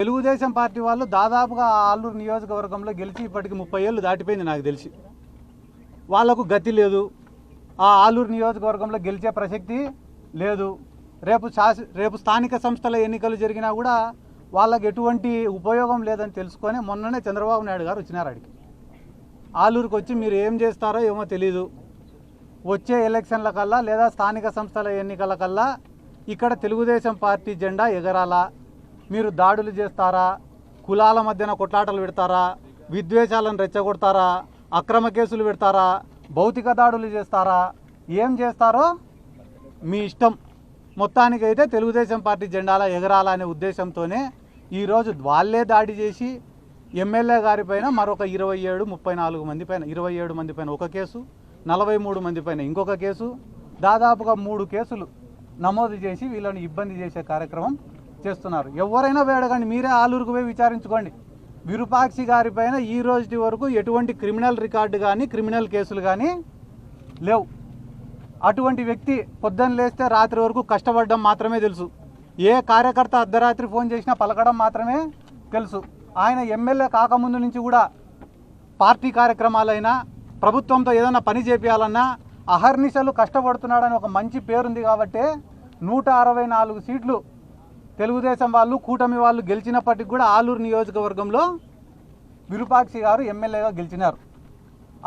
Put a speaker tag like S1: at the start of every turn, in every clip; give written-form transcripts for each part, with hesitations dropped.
S1: Telugu Desam party వాళ్ళు దాదాపుగా ఆలూరు నియోజకవర్గంలో గెలిచి ఇప్పటికి 30 ఏళ్ళు దాటిపోయింది నాకు తెలిసి. వాళ్లకు గతి లేదు. ఆ ఆలూరు నియోజకవర్గంలో గెలిచే ప్రసక్తి లేదు. రేపు స్థానిక సంస్థల ఎన్నికలు జరిగినా కూడా వాళ్ళకి ఎటువంటి ఉపయోగం లేదని తెలుసుకొని మొన్ననే చంద్రబాబు నాయుడు గారు వచ్చినారు అడిగి. ఆలూరుకు వచ్చి మీరు ఏం చేస్తారో ఏమో తెలీదు, వచ్చే ఎలక్షన్ల కల్లా లేదా స్థానిక సంస్థల ఎన్నికల కల్లా ఇక్కడ తెలుగుదేశం పార్టీ జెండా ఎగరాలా, మీరు దాడులు చేస్తారా, కులాల మధ్యన కొట్లాటలు పెడతారా, విద్వేషాలను రెచ్చగొడతారా, అక్రమ కేసులు పెడతారా, భౌతిక దాడులు చేస్తారా, ఏం చేస్తారో మీ ఇష్టం. మొత్తానికైతే తెలుగుదేశం పార్టీ జెండాల ఎగరాలా అనే ఉద్దేశంతోనే ఈరోజు వాళ్ళే దాడి చేసి ఎమ్మెల్యే గారి పైన మరొక 34 మంది పైన 27 మంది పైన ఒక కేసు, 43 మంది పైన ఇంకొక కేసు, దాదాపుగా 3 కేసులు నమోదు చేసి వీళ్ళని ఇబ్బంది చేసే కార్యక్రమం చేస్తున్నారు. ఎవరైనా వేడగండి, మీరే ఆలూరుకు పోయి విచారించుకోండి. విరూపాక్షి గారి పైన ఈ రోజు వరకు ఎటువంటి క్రిమినల్ రికార్డు కానీ క్రిమినల్ కేసులు కానీ లేవు. అటువంటి వ్యక్తి పొద్దున్న లేస్తే రాత్రి వరకు కష్టపడడం మాత్రమే తెలుసు. ఏ కార్యకర్త అర్ధరాత్రి ఫోన్ చేసినా పలకడం మాత్రమే తెలుసు. ఆయన ఎమ్మెల్యే కాకముందు నుంచి కూడా పార్టీ కార్యక్రమాలైనా ప్రభుత్వంతో ఏదైనా పని చేపించాలన్నా అహర్నిశలు కష్టపడుతున్నాడని ఒక మంచి పేరుంది. కాబట్టి 164 సీట్లు తెలుగుదేశం వాళ్ళు కూటమి వాళ్ళు గెలిచినప్పటికి కూడా ఆలూరు నియోజకవర్గంలో విరూపాక్షి గారు ఎమ్మెల్యేగా గెలిచినారు.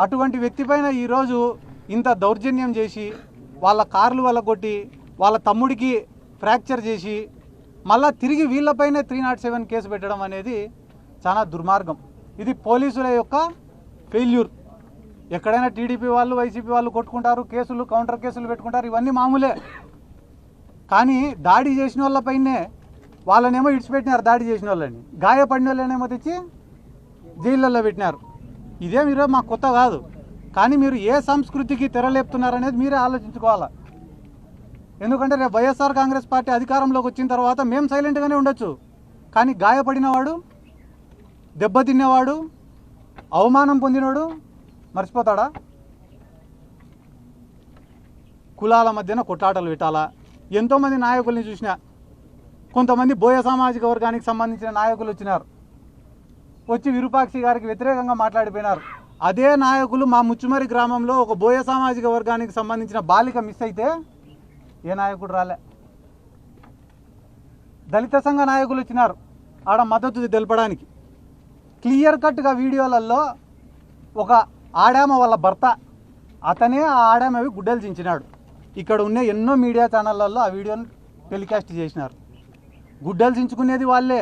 S1: అటువంటి వ్యక్తి పైన ఈరోజు ఇంత దౌర్జన్యం చేసి వాళ్ళ కార్లు కొట్టి వాళ్ళ తమ్ముడికి ఫ్రాక్చర్ చేసి మళ్ళా తిరిగి వీళ్ళపైనే 307 కేసు పెట్టడం అనేది చాలా దుర్మార్గం. ఇది పోలీసుల యొక్క ఫెయిల్యూర్. ఎక్కడైనా టీడీపీ వాళ్ళు వైసీపీ వాళ్ళు కొట్టుకుంటారు, కేసులు కౌంటర్ కేసులు పెట్టుకుంటారు, ఇవన్నీ మామూలే. కానీ దాడి చేసిన వాళ్ళపైనే వాళ్ళనేమో ఇడిచిపెట్టినారు, దాడి చేసిన వాళ్ళని గాయపడిన వాళ్ళనేమో తెచ్చి జైళ్ళల్లో పెట్టినారు. ఇదేం ఈరోజు మాకు కొత్త కాదు. కానీ మీరు ఏ సంస్కృతికి తెరలేపుతున్నారనేది మీరే ఆలోచించుకోవాలి. ఎందుకంటే రేపు వైఎస్ఆర్ కాంగ్రెస్ పార్టీ అధికారంలోకి వచ్చిన తర్వాత మేము సైలెంట్గానే ఉండొచ్చు, కానీ గాయపడినవాడు, దెబ్బతిన్నవాడు, అవమానం పొందినవాడు మర్చిపోతాడా? కులాల మధ్యన కొట్లాటలు పెట్టాలా? ఎంతోమంది నాయకుల్ని చూసినా, కొంతమంది బోయ సామాజిక వర్గానికి సంబంధించిన నాయకులు వచ్చినారు, వచ్చి విరూపాక్షి గారికి వ్యతిరేకంగా మాట్లాడిపోయినారు. అదే నాయకులు మా ముచ్చుమరి గ్రామంలో ఒక బోయ సామాజిక వర్గానికి సంబంధించిన బాలిక మిస్ అయితే ఏ నాయకుడు రాలే. దళిత సంఘ నాయకులు వచ్చినారు ఆడ మద్దతు తెలపడానికి. క్లియర్ కట్గా వీడియోలలో ఒక ఆడామ వాళ్ళ భర్త, అతనే ఆ ఆడామవి గుడ్డలు చించినాడు. ఇక్కడ ఉన్న ఎన్నో మీడియా ఛానళ్ళల్లో ఆ వీడియోని టెలికాస్ట్ చేసినారు. గుడ్డలు చించుకునేది వాళ్ళే,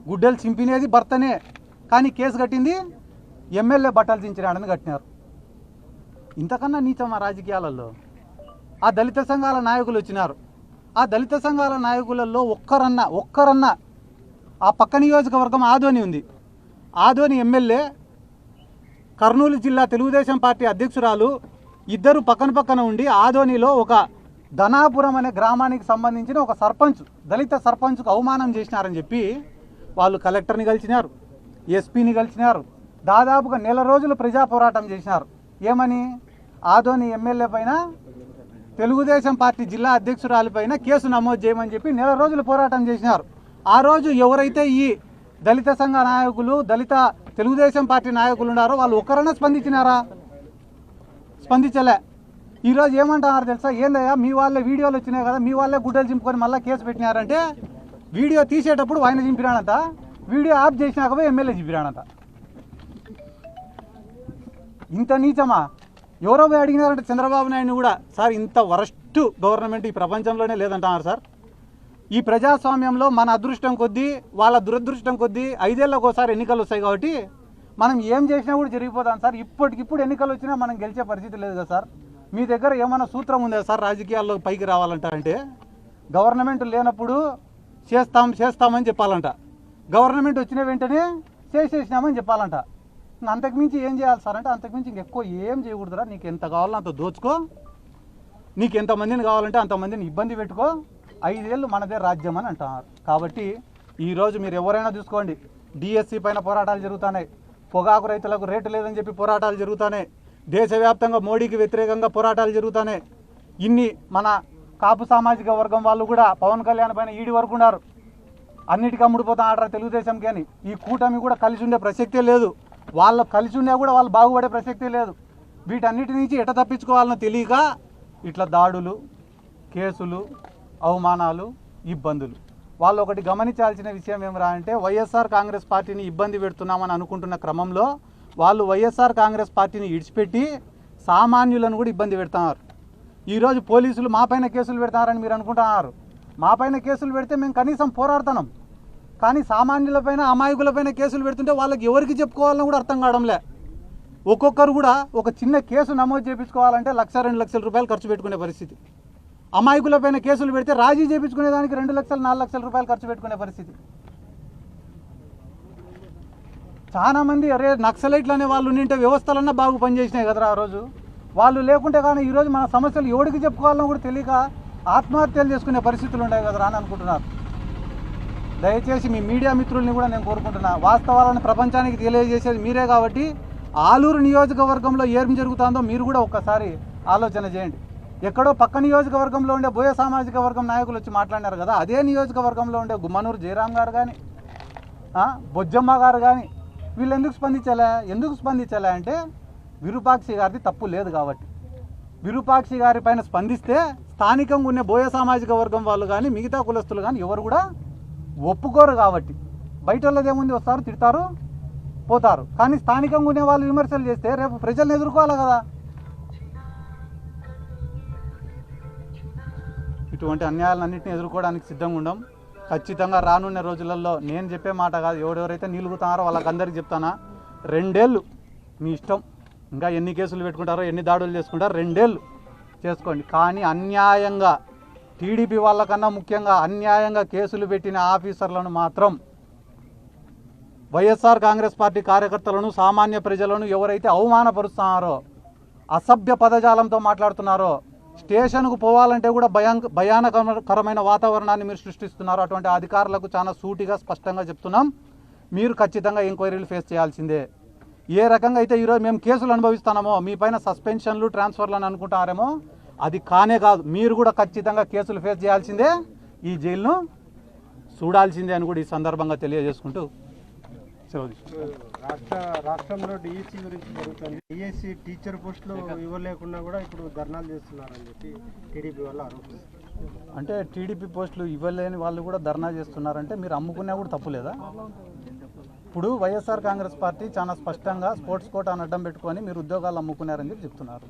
S1: గుడ్డలు చింపినేది భర్తనే, కానీ కేసు కట్టింది ఎమ్మెల్యే బట్టలు చించినాడని కట్టినారు. ఇంతకన్నా నీచమా రాజకీయాలలో? ఆ దళిత సంఘాల నాయకులు వచ్చినారు. ఆ దళిత సంఘాల నాయకులలో ఒక్కరన్నా ఆ పక్క నియోజకవర్గం ఆదోని ఉంది. ఆదోని ఎమ్మెల్యే, కర్నూలు జిల్లా తెలుగుదేశం పార్టీ అధ్యక్షురాలు ఇద్దరు పక్కన ఉండి ఆదోనిలో ఒక ధనాపురం అనే గ్రామానికి సంబంధించిన ఒక సర్పంచ్, దళిత సర్పంచ్కు అవమానం చేసినారని చెప్పి వాళ్ళు కలెక్టర్ని కలిసినారు, ఎస్పీని కలిసినారు. దాదాపుగా నెల రోజులు ప్రజా పోరాటం చేసినారు. ఏమని? ఆదోని ఎమ్మెల్యే పైన, తెలుగుదేశం పార్టీ జిల్లా అధ్యక్షురాలిపైన కేసు నమోదు చేయమని చెప్పి నెల రోజులు పోరాటం చేసినారు. ఆ రోజు ఎవరైతే ఈ దళిత సంఘ నాయకులు, దళిత తెలుగుదేశం పార్టీ నాయకులు ఉన్నారో వాళ్ళు ఒక్కరైనా స్పందించినారా? స్పందించలే. ఈరోజు ఏమంటున్నారు తెలుసా? ఏందయ్యా మీ వాళ్ళే వీడియోలు వచ్చినాయి కదా, మీ వాళ్ళే గుడ్డలు చింపుకొని మళ్ళీ కేసు పెట్టినారంటే, వీడియో తీసేటప్పుడు ఆయన చింపిరానంత, వీడియో ఆఫ్ చేసినాక పోయి ఎమ్మెల్యే చింపిరానంత. ఇంత నీచమా? ఎవరో పోయి అడిగినారంటే చంద్రబాబు నాయుడిని కూడా, సార్ ఇంత వరస్ట్ గవర్నమెంట్ ఈ ప్రపంచంలోనే లేదంటున్నారు సార్. ఈ ప్రజాస్వామ్యంలో మన అదృష్టం కొద్దీ, వాళ్ళ దురదృష్టం కొద్దీ 5 ఏళ్ళకు ఒకసారి ఎన్నికలు వస్తాయి కాబట్టి మనం ఏం చేసినా కూడా జరిగిపోతాం సార్. ఇప్పటికిప్పుడు ఎన్నికలు వచ్చినా మనం గెలిచే పరిస్థితి లేదు కదా సార్. మీ దగ్గర ఏమైనా సూత్రం ఉందా సార్ రాజకీయాల్లో పైకి రావాలంటారంటే? గవర్నమెంట్ లేనప్పుడు చేస్తామని చెప్పాలంట, గవర్నమెంట్ వచ్చిన వెంటనే చేసేసినామని చెప్పాలంట. అంతకుమించి ఏం చేయాలి సార్ అంటే, అంతకుమించి ఇంకెక్కువ ఏం చేయకూడదురా. నీకు ఎంత కావాలో అంత దోచుకో, నీకు ఎంతమందిని కావాలంటే అంతమందిని ఇబ్బంది పెట్టుకో, 5 ఏళ్ళు మనదే రాజ్యం అని అంటున్నారు. కాబట్టి ఈరోజు మీరు ఎవరైనా చూసుకోండి, డిఎస్సి పైన పోరాటాలు జరుగుతున్నాయి, పొగాకు రైతులకు రేటు లేదని చెప్పి పోరాటాలు జరుగుతున్నాయి, దేశవ్యాప్తంగా మోడీకి వ్యతిరేకంగా పోరాటాలు జరుగుతున్నాయి. ఇన్ని మన కాపు సామాజిక వర్గం వాళ్ళు కూడా పవన్ కళ్యాణ్ పైన ఈడి వరకు ఉన్నారు. అన్నిటికీ అమ్ముడుపోతా ఆడరా తెలుగుదేశంకి అని. ఈ కూటమి కూడా కలిసి ఉండే ప్రసక్తే లేదు. వాళ్ళు కలిసి ఉన్నా కూడా వాళ్ళు బాగుపడే ప్రసక్తే లేదు. వీటన్నిటి నుంచి ఎట తప్పించుకోవాలని తెలియక ఇట్లా దాడులు, కేసులు, అవమానాలు, ఇబ్బందులు. వాళ్ళు ఒకటి గమనించాల్సిన విషయం ఏమరా అంటే, వైఎస్ఆర్ కాంగ్రెస్ పార్టీని ఇబ్బంది పెడుతున్నామని అనుకుంటున్న క్రమంలో వాళ్ళు వైఎస్ఆర్ కాంగ్రెస్ పార్టీని ఇడిచిపెట్టి సామాన్యులను కూడా ఇబ్బంది పెడుతున్నారు. ఈరోజు పోలీసులు మా పైన కేసులు పెడతారని మీరు అనుకుంటున్నారు. మా పైన కేసులు పెడితే మేము కనీసం పోరాడుతున్నాం. కానీ సామాన్యులపైన, అమాయకులపైన కేసులు పెడుతుంటే వాళ్ళకి ఎవరికి చెప్పుకోవాలని కూడా అర్థం కావడంలే. ఒక్కొక్కరు కూడా ఒక చిన్న కేసు నమోదు చేయించుకోవాలంటే 1,00,000-2 లక్షల రూపాయలు ఖర్చు పెట్టుకునే పరిస్థితి. అమాయకులపైన కేసులు పెడితే రాజీ చేయించుకునే దానికి 2 లక్షలు 4 లక్షల రూపాయలు ఖర్చు పెట్టుకునే పరిస్థితి. చాలా మంది అరే నక్సలైట్లు అనే వాళ్ళు ఉండింటే వ్యవస్థలన్నా బాగా పనిచేసినాయి కదరా ఆ రోజు. వాళ్ళు లేకుంటే కానీ ఈరోజు మన సమస్యలు ఎవరికి చెప్పుకోవాలని కూడా తెలియక ఆత్మహత్యలు చేసుకునే పరిస్థితులు ఉన్నాయి కదరా అని అనుకుంటున్నారు. దయచేసి మీ మీడియా మిత్రుల్ని కూడా నేను కోరుకుంటున్నా, వాస్తవాలను ప్రపంచానికి తెలియజేసేది మీరే కాబట్టి ఆలూరు నియోజకవర్గంలో ఏం జరుగుతుందో మీరు కూడా ఒక్కసారి ఆలోచన చేయండి. ఎక్కడో పక్క నియోజకవర్గంలో ఉండే బోయ సామాజిక వర్గం నాయకులు వచ్చి మాట్లాడినారు కదా, అదే నియోజకవర్గంలో ఉండే గుమ్మనూరు జయరాం గారు కానీ, బొజ్జమ్మ గారు కానీ వీళ్ళు ఎందుకు స్పందించలే అంటే విరూపాక్షి గారిది తప్పు లేదు కాబట్టి. విరూపాక్షి గారి పైన స్పందిస్తే స్థానికంగా ఉన్న బోయ సామాజిక వర్గం వాళ్ళు కానీ మిగతా కులస్తులు కానీ ఎవరు కూడా ఒప్పుకోరు కాబట్టి. బయట వాళ్ళది ఏముంది, వస్తారు తిడతారు పోతారు. కానీ స్థానికంగా ఉండే వాళ్ళు విమర్శలు చేస్తే రేపు ప్రజలను ఎదుర్కోవాలి కదా. ఇటువంటి అన్యాయాలన్నింటినీ ఎదుర్కోవడానికి సిద్ధంగా ఉండం. ఖచ్చితంగా రానున్న రోజులలో నేను చెప్పే మాట కాదు, ఎవరెవరైతే నిలుగుతున్నారో వాళ్ళకందరికీ చెప్తానా, 2 ఏళ్ళు మీ ఇష్టం, ఇంకా ఎన్ని కేసులు పెట్టుకుంటారో ఎన్ని దాడులు చేసుకుంటారో 2 ఏళ్ళు చేసుకోండి. కానీ అన్యాయంగా టీడీపీ వాళ్ళకన్నా ముఖ్యంగా అన్యాయంగా కేసులు పెట్టిన ఆఫీసర్లను మాత్రం, వైఎస్ఆర్ కాంగ్రెస్ పార్టీ కార్యకర్తలను, సామాన్య ప్రజలను ఎవరైతే అవమానపరుస్తున్నారో, అసభ్య పదజాలంతో మాట్లాడుతున్నారో, స్టేషన్కు పోవాలంటే కూడా భయానకరమైన వాతావరణాన్ని మీరు సృష్టిస్తున్నారో అటువంటి అధికారులకు చాలా సూటిగా స్పష్టంగా చెప్తున్నాం, మీరు ఖచ్చితంగా ఎంక్వైరీలు ఫేస్ చేయాల్సిందే. ఏ రకంగా అయితే ఈరోజు మేము కేసులు అనుభవిస్తున్నామో, మీ పైన సస్పెన్షన్లు, ట్రాన్స్ఫర్లు అని అనుకుంటారేమో, అది కానే కాదు. మీరు కూడా ఖచ్చితంగా కేసులు ఫేస్ చేయాల్సిందే, ఈ జైలును చూడాల్సిందే అని కూడా ఈ సందర్భంగా తెలియజేసుకుంటూ
S2: రాష్ట్రంలో డిఎస్సి గురించి జరుగుతుంది. డిఎస్సి టీచర్ పోస్టులు ఇవ్వలేకుండా కూడా ఇప్పుడు ధర్నాలు చేస్తున్నారని చెప్పి టీడీపీ వాళ్ళు ఆరోపిస్తారు.
S1: అంటే టీడీపీ పోస్టులు ఇవ్వలేని వాళ్ళు కూడా ధర్నా చేస్తున్నారంటే మీరు అమ్ముకున్నా కూడా తప్పు లేదా? ఇప్పుడు వైఎస్ఆర్ కాంగ్రెస్ పార్టీ చాలా స్పష్టంగా స్పోర్ట్స్ కోటాను అడ్డం పెట్టుకొని మీరు ఉద్యోగాలు అమ్ముకున్నారని చెప్పి చెప్తున్నారు.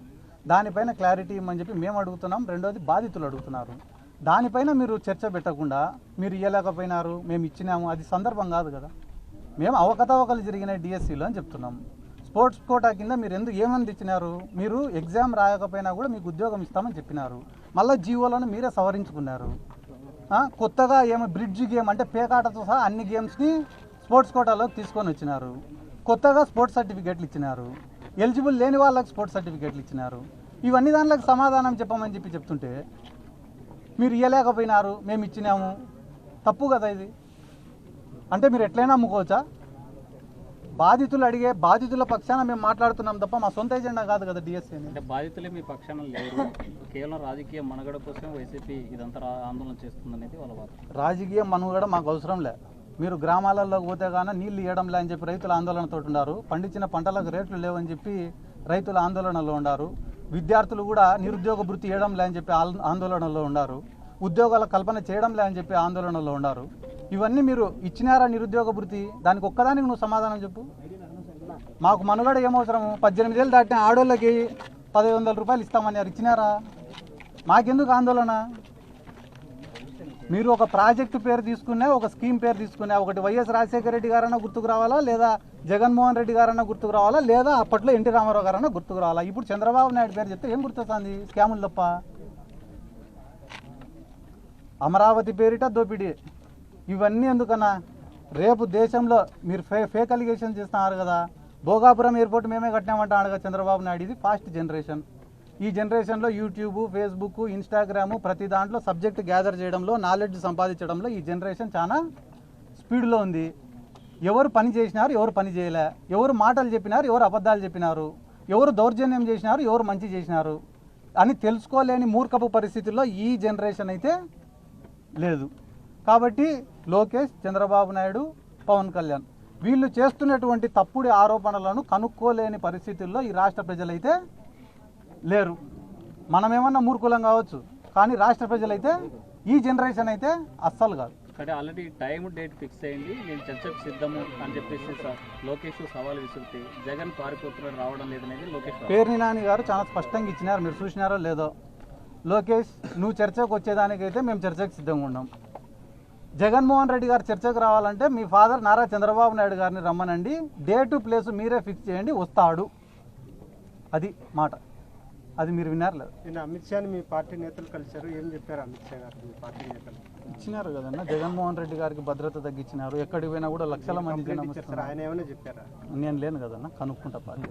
S1: దానిపైన క్లారిటీ ఇవ్వమని చెప్పి మేము అడుగుతున్నాం. రెండోది బాధితులు అడుగుతున్నారు. దానిపైన మీరు చర్చ పెట్టకుండా మీరు ఇవ్వలేకపోయినారు, మేము ఇచ్చినాము, అది సందర్భం కాదు కదా. మేము అవకతవకలు జరిగిన డిఎస్సిలో అని చెప్తున్నాం. స్పోర్ట్స్ కోటా కింద మీరు ఏమని ఇచ్చినారు? మీరు ఎగ్జామ్ రాయకపోయినా కూడా మీకు ఉద్యోగం ఇస్తామని చెప్పినారు. మళ్ళీ జీవోలను మీరే సవరించుకున్నారు. కొత్తగా బ్రిడ్జ్ గేమ్ అంటే పేకాటతో సహా అన్ని గేమ్స్ని స్పోర్ట్స్ కోటాలో తీసుకొని వచ్చినారు. కొత్తగా స్పోర్ట్స్ సర్టిఫికేట్లు ఇచ్చినారు. ఎలిజిబుల్ లేని వాళ్ళకి స్పోర్ట్స్ సర్టిఫికేట్లు ఇచ్చినారు. ఇవన్నీ దాంట్లోకి సమాధానం చెప్పమని చెప్పి చెప్తుంటే మీరు ఇవ్వలేకపోయినారు, మేము ఇచ్చినాము, తప్పు కదా ఇది. అంటే మీరు ఎట్లయినా అమ్ముకోవచ్చా? బాధితులు అడిగే బాధితుల పక్షాన మేము మాట్లాడుతున్నాం తప్ప మా సొంత ఎజెండా కాదు కదా డిఎస్సీ.
S3: అంటే బాధితులే మీ పక్షాన లేరు, కేవలం రాజకీయ మనుగడ కోసం వైసీపీ ఇదంతా ఆందోళన చేస్తుందనేది వాళ్ళ వాదన.
S1: రాజకీయ మనుగడ మాకు అవసరం లే. మీరు గ్రామాలలోకి పోతే కానీ నీళ్లు ఇవ్వడం లే అని చెప్పి రైతులు ఆందోళనతో ఉన్నారు. పండించిన పంటలకు రేట్లు లేవని చెప్పి రైతులు ఆందోళనలో ఉన్నారు. విద్యార్థులు కూడా నిరుద్యోగ భృతి ఇవ్వడం లే అని చెప్పి ఆందోళనలో ఉన్నారు. ఉద్యోగాల కల్పన చేయడం లే అని చెప్పి ఆందోళనలో ఉన్నారు. ఇవన్నీ మీరు ఇచ్చినారా నిరుద్యోగ భృతి? దానికి ఒక్కదానికి నువ్వు సమాధానం చెప్పు. మాకు మనుగడ ఏమవసరము? 18 ఏళ్ళు దాటిన ఆడోళ్ళకి 1500 రూపాయలు ఇస్తామన్నారు, ఇచ్చినారా? మాకెందుకు ఆందోళన? మీరు ఒక ప్రాజెక్టు పేరు తీసుకున్నా, ఒక స్కీమ్ పేరు తీసుకున్నా, ఒకటి వైఎస్ రాజశేఖర రెడ్డి గారన్నా గుర్తుకు రావాలా, లేదా జగన్మోహన్ రెడ్డి గారన్నా గుర్తుకు రావాలా, లేదా అప్పట్లో ఎన్టీ రామారావు గారన్నా గుర్తుకు రావాలా? ఇప్పుడు చంద్రబాబు నాయుడు పేరు చెప్తే ఏం గుర్తొస్తుంది? స్కాములు తప్ప. అమరావతి పేరిట దోపిడీ. ఇవన్నీ ఎందుకన్నా? రేపు దేశంలో మీరు ఫేక్ అలిగేషన్ చేస్తున్నారు కదా. భోగాపురం ఎయిర్పోర్ట్ మేమే కట్టినామంటాడు కదా చంద్రబాబు నాయుడు. ఇది ఫాస్ట్ జనరేషన్. ఈ జనరేషన్లో యూట్యూబ్, ఫేస్బుక్, ఇన్స్టాగ్రాము ప్రతి దాంట్లో సబ్జెక్ట్ గ్యాదర్ చేయడంలో, నాలెడ్జ్ సంపాదించడంలో ఈ జనరేషన్ చాలా స్పీడ్లో ఉంది. ఎవరు పని చేసినారు, ఎవరు పని చేయలే, ఎవరు మాటలు చెప్పినారు, ఎవరు అబద్ధాలు చెప్పినారు, ఎవరు దౌర్జన్యం చేసినారు, ఎవరు మంచి చేసినారు అని తెలుసుకోలేని మూర్ఖపు పరిస్థితుల్లో ఈ జనరేషన్ అయితే లేదు. కాబట్టి లోకేష్, చంద్రబాబు నాయుడు, పవన్ కళ్యాణ్ వీళ్ళు చేస్తున్నటువంటి తప్పుడు ఆరోపణలను కనుక్కోలేని పరిస్థితుల్లో ఈ రాష్ట్ర ప్రజలైతే లేరు. మనమేమన్నా మూర్ఖులం కావచ్చు, కానీ రాష్ట్ర ప్రజలైతే ఈ జనరేషన్ అయితే అస్సలు కాదు.
S3: అంటే ఆల్రెడీ టైం డేట్ ఫిక్స్ అయింది, నేను చర్చకు సిద్ధము అని చెప్పేసి లోకేష్ సవాల్ విసిరితే జగన్ పారిపోతున్నాడు, రావడం లేదనేది లోకేష్.
S1: పేర్ని నాని గారు చాలా స్పష్టంగా ఇచ్చినారు, మీరు చూసినారో లేదో. లోకేష్, నువ్వు చర్చకు వచ్చేదానికైతే మేము చర్చకు సిద్ధంగా ఉన్నాం. జగన్మోహన్ రెడ్డి గారు చర్చకు రావాలంటే మీ ఫాదర్ నారా చంద్రబాబు నాయుడు గారిని రమ్మనండి, డేటు ప్లేసు మీరే ఫిక్స్ చేయండి, వస్తాడు. అది మాట. అది మీరు విన్నారు లేదు?
S2: నిన్న అమిత్ షాని మీ పార్టీ నేతలు కలిశారు, ఏం చెప్పారు అమిత్ షా గారు మీ పార్టీ నేతలు?
S1: ఇచ్చినారు కదన్నా, జగన్మోహన్ రెడ్డి గారికి భద్రత తగ్గించినారు, ఎక్కడికి పోయినా కూడా లక్షల మంది జనం
S2: ఇచ్చారు.
S1: వస్తున్నారు.
S2: ఆయన ఏమైనా చెప్పారా?
S1: నేను లేను కదన్నా, కనుక్కుంటా పార్టీ.